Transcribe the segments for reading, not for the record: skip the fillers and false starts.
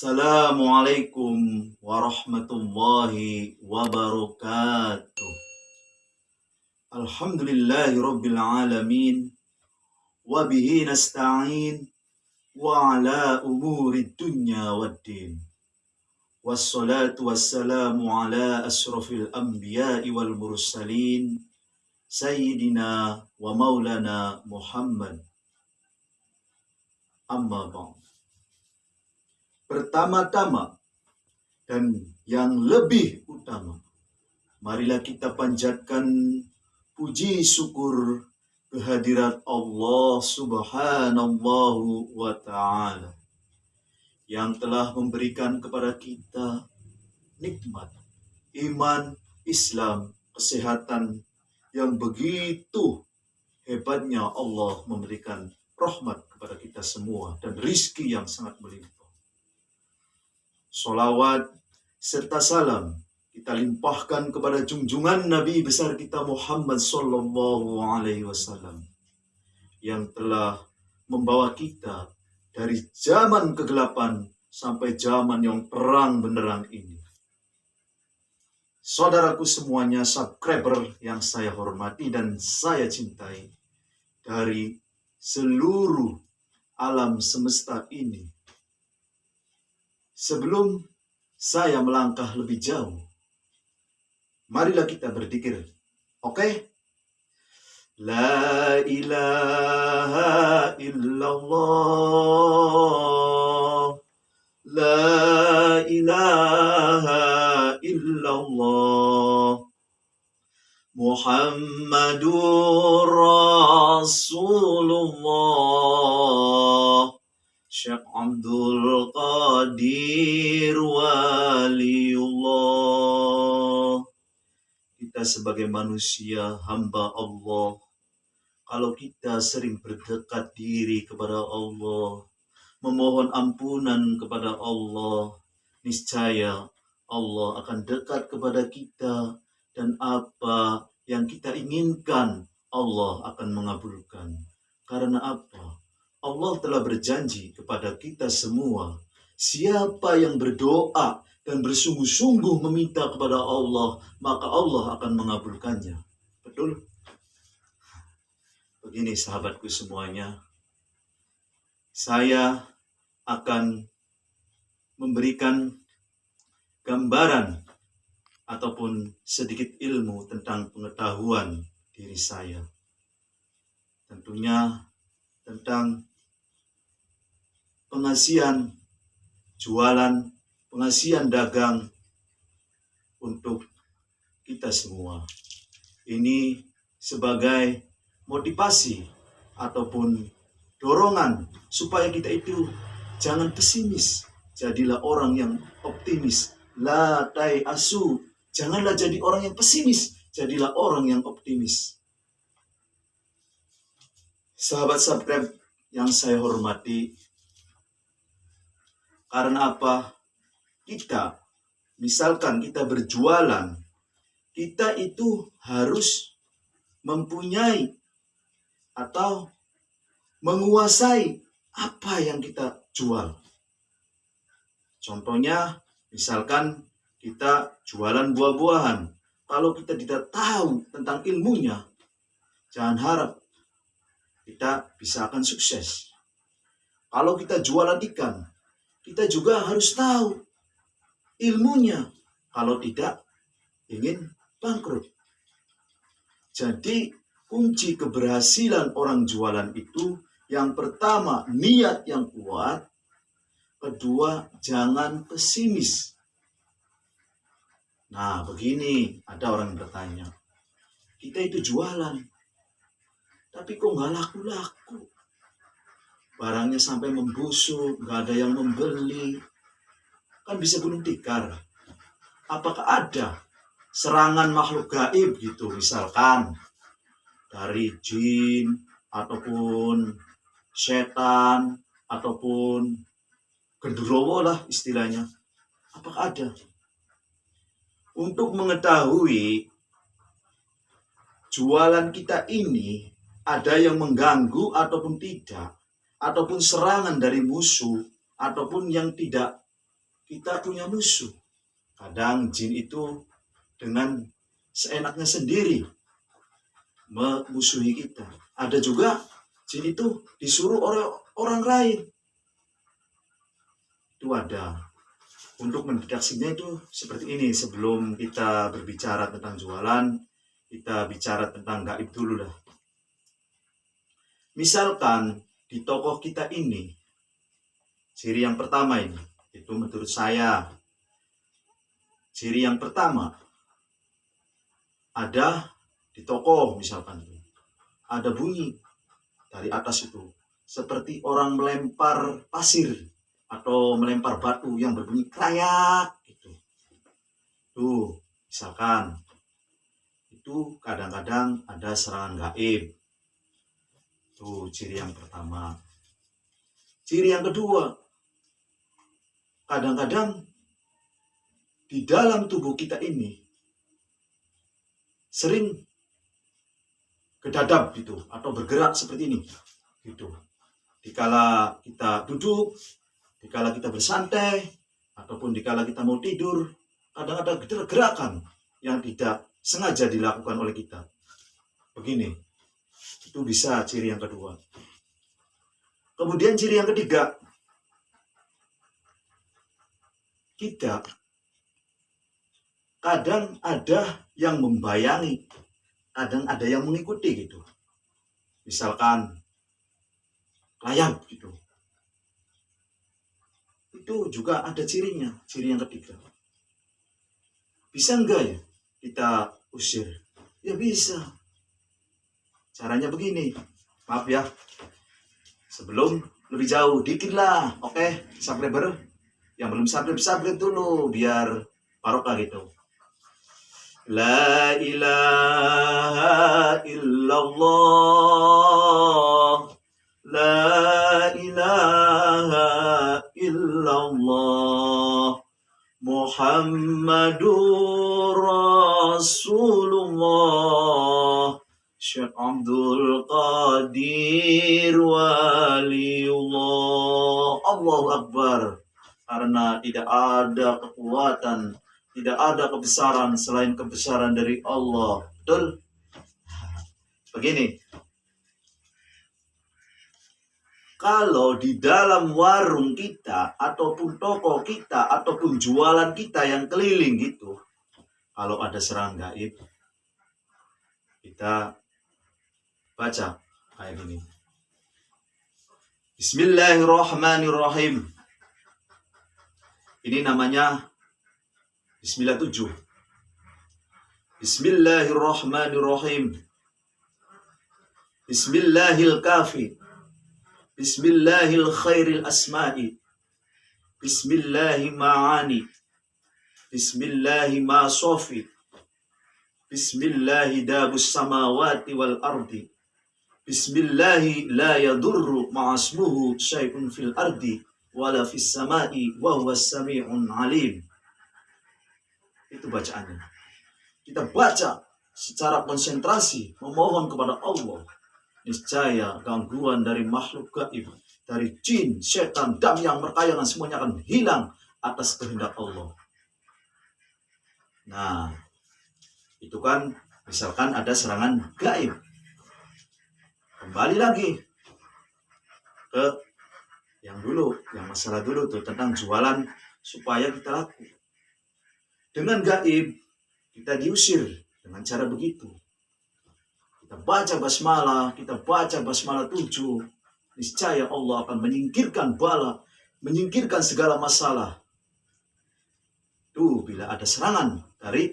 Assalamualaikum warahmatullahi wabarakatuh. Alhamdulillahi rabbil alamin. Wabihi nasta'in. Wa ala umuri dunya waddin. Wassalatu wassalamu ala asrafil anbiya'i wal mursalin. Sayyidina wa maulana Muhammad. Amma ba'd. Pertama-tama dan yang lebih utama, marilah kita panjatkan puji syukur kehadirat Allah Subhanahu wa Ta'ala yang telah memberikan kepada kita nikmat iman, Islam, kesehatan yang begitu hebatnya. Allah memberikan rahmat kepada kita semua dan rizki yang sangat melimpah. Salawat serta salam kita limpahkan kepada junjungan Nabi besar kita Muhammad sallallahu alaihi wasallam yang telah membawa kita dari zaman kegelapan sampai zaman yang terang benderang ini. Saudaraku semuanya, subscriber yang saya hormati dan saya cintai dari seluruh alam semesta ini. Sebelum saya melangkah lebih jauh, marilah kita berzikir. Oke? La ilaha illallah. La ilaha illallah. Muhammadur Rasulullah. Syekh Abdul Qadir Waliullah. Kita sebagai manusia, hamba Allah, kalau kita sering berdekat diri kepada Allah, memohon ampunan kepada Allah, niscaya Allah akan dekat kepada kita dan apa yang kita inginkan Allah akan mengabulkan. Karena apa? Allah telah berjanji kepada kita semua, siapa yang berdoa dan bersungguh-sungguh meminta kepada Allah, maka Allah akan mengabulkannya. Betul? Begini sahabatku semuanya, saya akan memberikan gambaran ataupun sedikit ilmu tentang pengetahuan diri saya. Tentunya tentang pengasihan jualan, pengasihan dagang untuk kita semua. Ini sebagai motivasi ataupun dorongan supaya kita itu jangan pesimis, jadilah orang yang optimis. La tai'asu, janganlah jadi orang yang pesimis, jadilah orang yang optimis. Sahabat subscribe yang saya hormati, karena apa? Kita, misalkan kita berjualan, kita itu harus mempunyai atau menguasai apa yang kita jual. Contohnya, misalkan kita jualan buah-buahan. Kalau kita tidak tahu tentang ilmunya, jangan harap kita bisa akan sukses. Kalau kita jualan ikan, kita juga harus tahu ilmunya. Kalau tidak, ingin bangkrut. Jadi, kunci keberhasilan orang jualan itu, yang pertama, niat yang kuat. Kedua, jangan pesimis. Nah, begini, ada orang yang bertanya, kita itu jualan, tapi kok nggak laku-laku? Barangnya sampai membusuk, nggak ada yang membeli. Kan bisa gulung tikar. Apakah ada serangan makhluk gaib gitu, misalkan dari jin, ataupun setan, ataupun genderuwo lah istilahnya. Apakah ada? Untuk mengetahui jualan kita ini ada yang mengganggu ataupun tidak, ataupun serangan dari musuh, ataupun yang tidak kita punya musuh. Kadang jin itu dengan seenaknya sendiri memusuhi kita. Ada juga jin itu disuruh oleh orang lain. Itu ada. Untuk mendeteksinya itu seperti ini. Sebelum kita berbicara tentang jualan, kita bicara tentang gaib dulu lah. Misalkan di toko kita ini, ciri yang pertama ini, itu menurut saya, ciri yang pertama, ada di toko misalkan, ada bunyi dari atas itu, seperti orang melempar pasir atau melempar batu yang berbunyi krayak gitu. Tuh, misalkan itu kadang-kadang ada serangan gaib. Tuh ciri yang pertama. Ciri yang kedua, kadang-kadang di dalam tubuh kita ini sering kedadap gitu atau bergerak seperti ini gitu. Dikala kita duduk, dikala kita bersantai, ataupun dikala kita mau tidur, kadang ada gerakan yang tidak sengaja dilakukan oleh kita. Begini, itu bisa ciri yang kedua. Kemudian ciri yang ketiga, kita kadang ada yang membayangi, kadang ada yang mengikuti gitu. Misalkan layap gitu. Itu juga ada cirinya, ciri yang ketiga. Bisa enggak ya kita usir? Ya bisa. Caranya begini, maaf ya, sebelum lebih jauh dikit lah, oke, subscriber. Yang belum subscribe dulu biar barokah gitu. La ilaha illallah, la ilaha illallah, Muhammadur Rasulullah, Syekh Abdul Qadir Waliullah. Allahu Akbar. Karena tidak ada kekuatan, tidak ada kebesaran selain kebesaran dari Allah. Betul? Begini. Kalau di dalam warung kita, ataupun toko kita, ataupun jualan kita yang keliling gitu, kalau ada serangan gaib, kita baca kayak gini. Bismillahirrahmanirrahim. Ini namanya Bismillah 7. Bismillahirrahmanirrahim. Bismillahil kafi. Bismillahil khairil asma'i. Bismillahi ma'ani. Bismillahi ma'sofi. Bismillahi dabus samawati wal ardi. Bismillahi la yadurru ma'asmuhu syai'un fil ardi wala fis sama'i wa huwas sami'un alim. Itu bacaannya. Kita baca secara konsentrasi, memohon kepada Allah. Niscaya gangguan dari makhluk gaib, dari jin, setan, dam yang berkayangan semuanya akan hilang atas kehendak Allah. Nah, itu kan misalkan ada serangan gaib. Kembali lagi ke yang dulu, yang masalah dulu tuh tentang jualan supaya kita laku. Dengan gaib kita diusir dengan cara begitu. Kita baca basmalah 7, niscaya Allah akan menyingkirkan bala, menyingkirkan segala masalah. Tuh bila ada serangan dari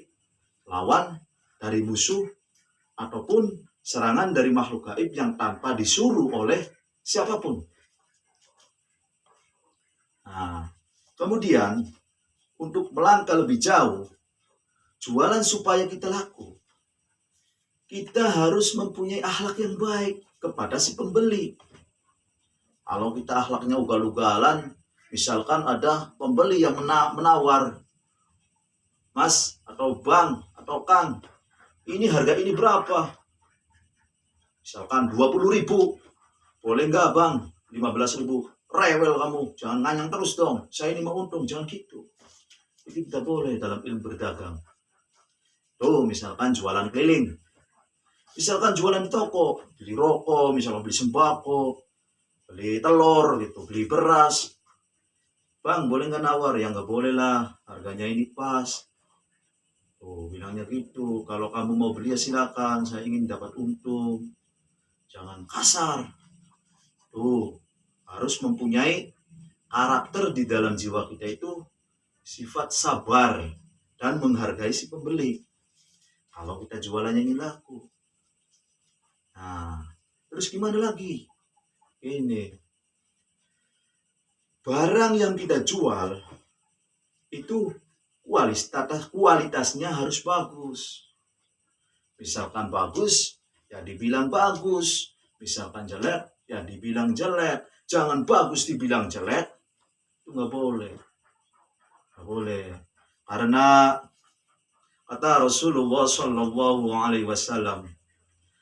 lawan, dari musuh, ataupun serangan dari makhluk gaib yang tanpa disuruh oleh siapapun. Nah, kemudian untuk melangkah lebih jauh, jualan supaya kita laku, kita harus mempunyai akhlak yang baik kepada si pembeli. Kalau kita akhlaknya ugal-ugalan, misalkan ada pembeli yang menawar, Mas atau Bang atau Kang, ini harga ini berapa? Misalkan 20.000, boleh nggak Bang? 15.000. rewel kamu, jangan nganyang terus dong, saya ini mau untung, jangan gitu. Itu tidak boleh dalam ilmu berdagang. Tuh, misalkan jualan keliling. Misalkan jualan di toko, beli rokok, misalkan beli sembako, beli telur gitu, beli beras. Bang, boleh nggak nawar? Ya nggak boleh lah, harganya ini pas. Tuh, bilangnya gitu. Kalau kamu mau beli ya silakan, saya ingin dapat untung. Jangan kasar. Tuh, harus mempunyai karakter di dalam jiwa kita itu sifat sabar dan menghargai si pembeli. Kalau kita jualannya ini laku. Nah, terus gimana lagi? Ini, barang yang kita jual itu kualitasnya harus bagus. Misalkan bagus, ya dibilang bagus. Misalkan jelek, ya dibilang jelek. Jangan bagus dibilang jelek, itu nggak boleh. Nggak boleh. Karena kata Rasulullah Shallallahu Alaihi Wasallam,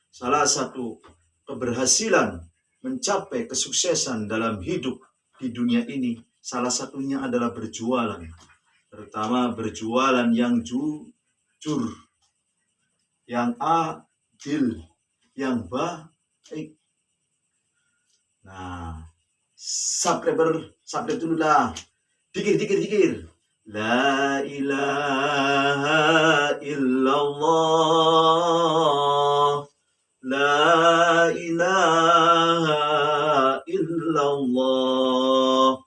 salah satu keberhasilan mencapai kesuksesan dalam hidup di dunia ini, salah satunya adalah berjualan. Terutama berjualan yang jujur, yang adil, yang baik. Nah, sabda dulu lah. Dikir. La ilaha illallah. La ilaha illallah.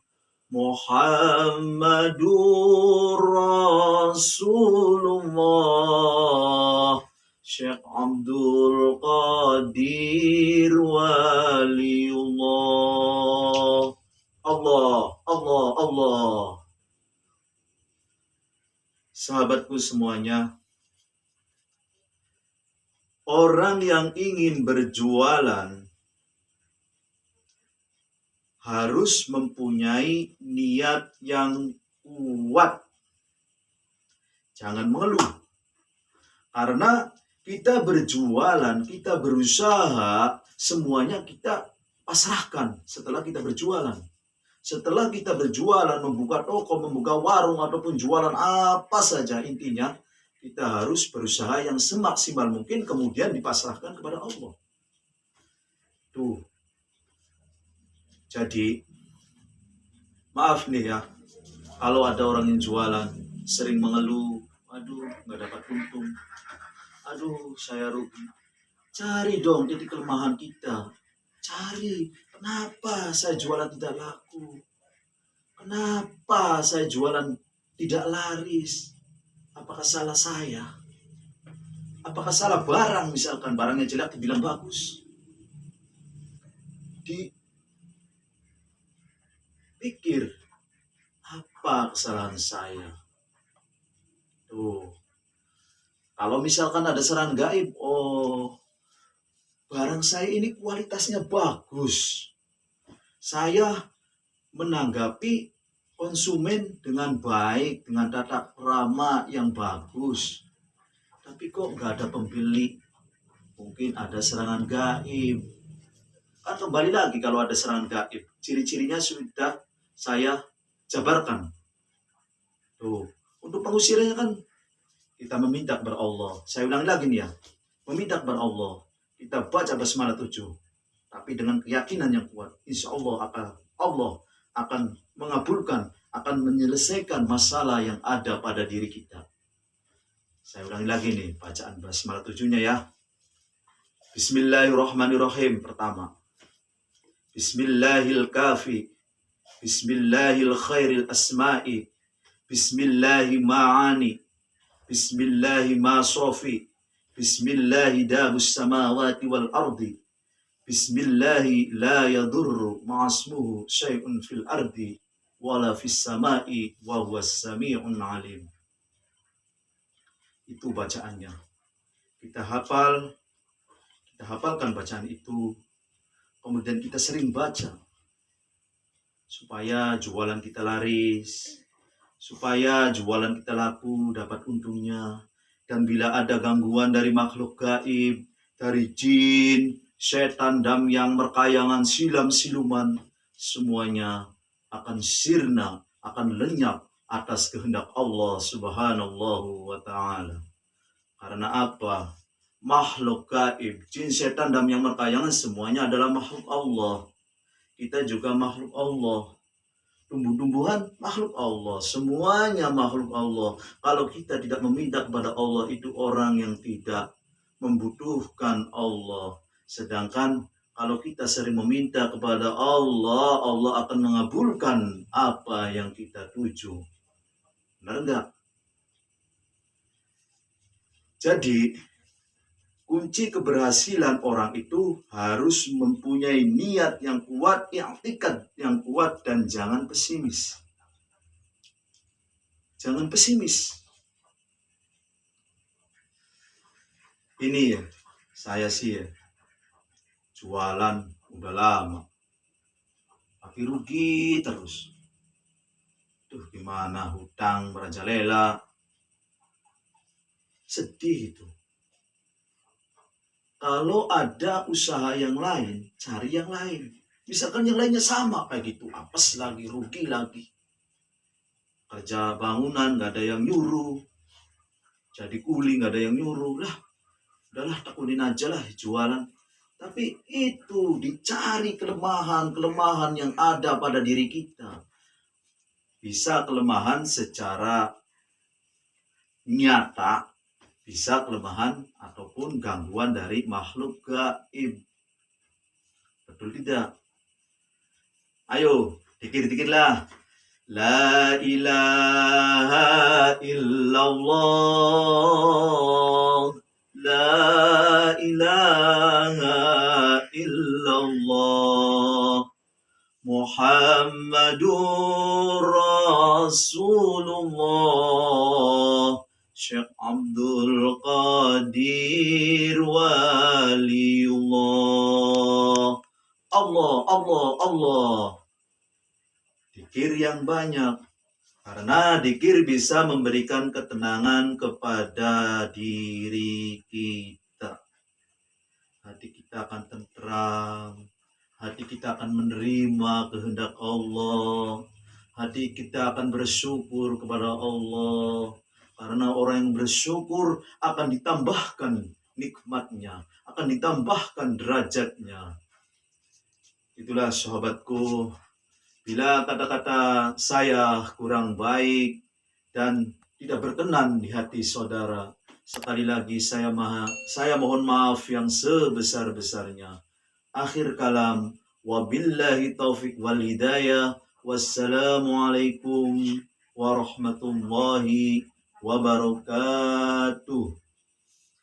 Muhammadur Rasulullah. Syekh Abdul Qadir Waliullah. Allah. Sahabatku semuanya, orang yang ingin berjualan harus mempunyai niat yang kuat. Jangan mengeluh. Karena kita berjualan, kita berusaha, semuanya kita pasrahkan setelah kita berjualan. Setelah kita berjualan, membuka toko, membuka warung, ataupun jualan apa saja, intinya kita harus berusaha yang semaksimal mungkin, kemudian dipasrahkan kepada Allah. Tuh. Jadi, maaf nih ya, kalau ada orang yang jualan, sering mengeluh, aduh nggak dapat untung, aduh saya rugi. Cari dong titik kelemahan kita. Cari, kenapa saya jualan tidak laku? Kenapa saya jualan tidak laris? Apakah salah saya? Apakah salah barang? Misalkan barangnya jelek dibilang bagus. Dipikir, apa kesalahan saya? Tuh. Kalau misalkan ada saran gaib, barang saya ini kualitasnya bagus. Saya menanggapi konsumen dengan baik, dengan tata krama yang bagus. Tapi kok nggak ada pembeli? Mungkin ada serangan gaib. Kan kembali lagi kalau ada serangan gaib. Ciri-cirinya sudah saya jabarkan. Tuh. Untuk pengusirannya kan kita meminta kepada Allah. Saya ulangi lagi nih ya. Meminta kepada Allah. Kita baca basmalah 7. Tapi dengan keyakinan yang kuat. Insya Allah akan mengabulkan, akan menyelesaikan masalah yang ada pada diri kita. Saya ulangi lagi nih bacaan basmalah 7-nya ya. Bismillahirrahmanirrahim. Pertama. Bismillahil kafi. Bismillahil khairil asma'i. Bismillahi ma'ani. Bismillahi ma sofi. Bismillahi dabus samawati wal ardi. Bismillahi la yadurru ma'asmuhu syai'un fil ardi wala fis sama'i wa huwas sami'un alim. Itu bacaannya. Kita hafalkan bacaan itu. Kemudian kita sering baca. Supaya jualan kita laris. Supaya jualan kita laku, dapat untungnya. Dan bila ada gangguan dari makhluk gaib, dari jin, setan, damyang, merkayangan, silam-siluman, semuanya akan sirna, akan lenyap atas kehendak Allah Subhanahu wa Ta'ala. Karena apa? Makhluk gaib, jin, setan, dan yang berkayangan semuanya adalah makhluk Allah. Kita juga makhluk Allah. Tumbuh-tumbuhan makhluk Allah. Semuanya makhluk Allah. Kalau kita tidak meminta kepada Allah, itu orang yang tidak membutuhkan Allah. Sedangkan kalau kita sering meminta kepada Allah, Allah akan mengabulkan apa yang kita tuju. Benar enggak? Jadi, kunci keberhasilan orang itu harus mempunyai niat yang kuat, i'tikad yang kuat, dan jangan pesimis. Jangan pesimis. Ini ya, saya sih ya, jualan udah lama, tapi rugi terus. Tuh gimana, hutang merajalela. Sedih itu. Kalau ada usaha yang lain, cari yang lain. Misalkan yang lainnya sama kayak gitu, apes lagi, rugi lagi. Kerja bangunan gak ada yang nyuruh, jadi kuli gak ada yang nyuruh. Lah, udahlah tekunin aja lah jualan. Tapi itu dicari kelemahan-kelemahan yang ada pada diri kita. Bisa kelemahan secara nyata, bisa kelemahan ataupun gangguan dari makhluk gaib. Betul tidak? Ayo, dikit-dikit lah. La ilaha illallah. La ilaha illallah. Muhammadur Rasulullah. Syekh Abdul Qadir Waliullah. Allah, Allah, Allah. Dikir yang banyak. Karena dikir bisa memberikan ketenangan kepada diri kita. Hati kita akan tentram. Hati kita akan menerima kehendak Allah. Hati kita akan bersyukur kepada Allah. Karena orang yang bersyukur akan ditambahkan nikmatnya, akan ditambahkan derajatnya. Itulah sahabatku, bila kata-kata saya kurang baik dan tidak berkenan di hati saudara, sekali lagi saya mohon maaf yang sebesar-besarnya. Akhir kalam, wabillahi taufiq wal hidayah. Wassalamualaikum warahmatullahi wabarakatuh.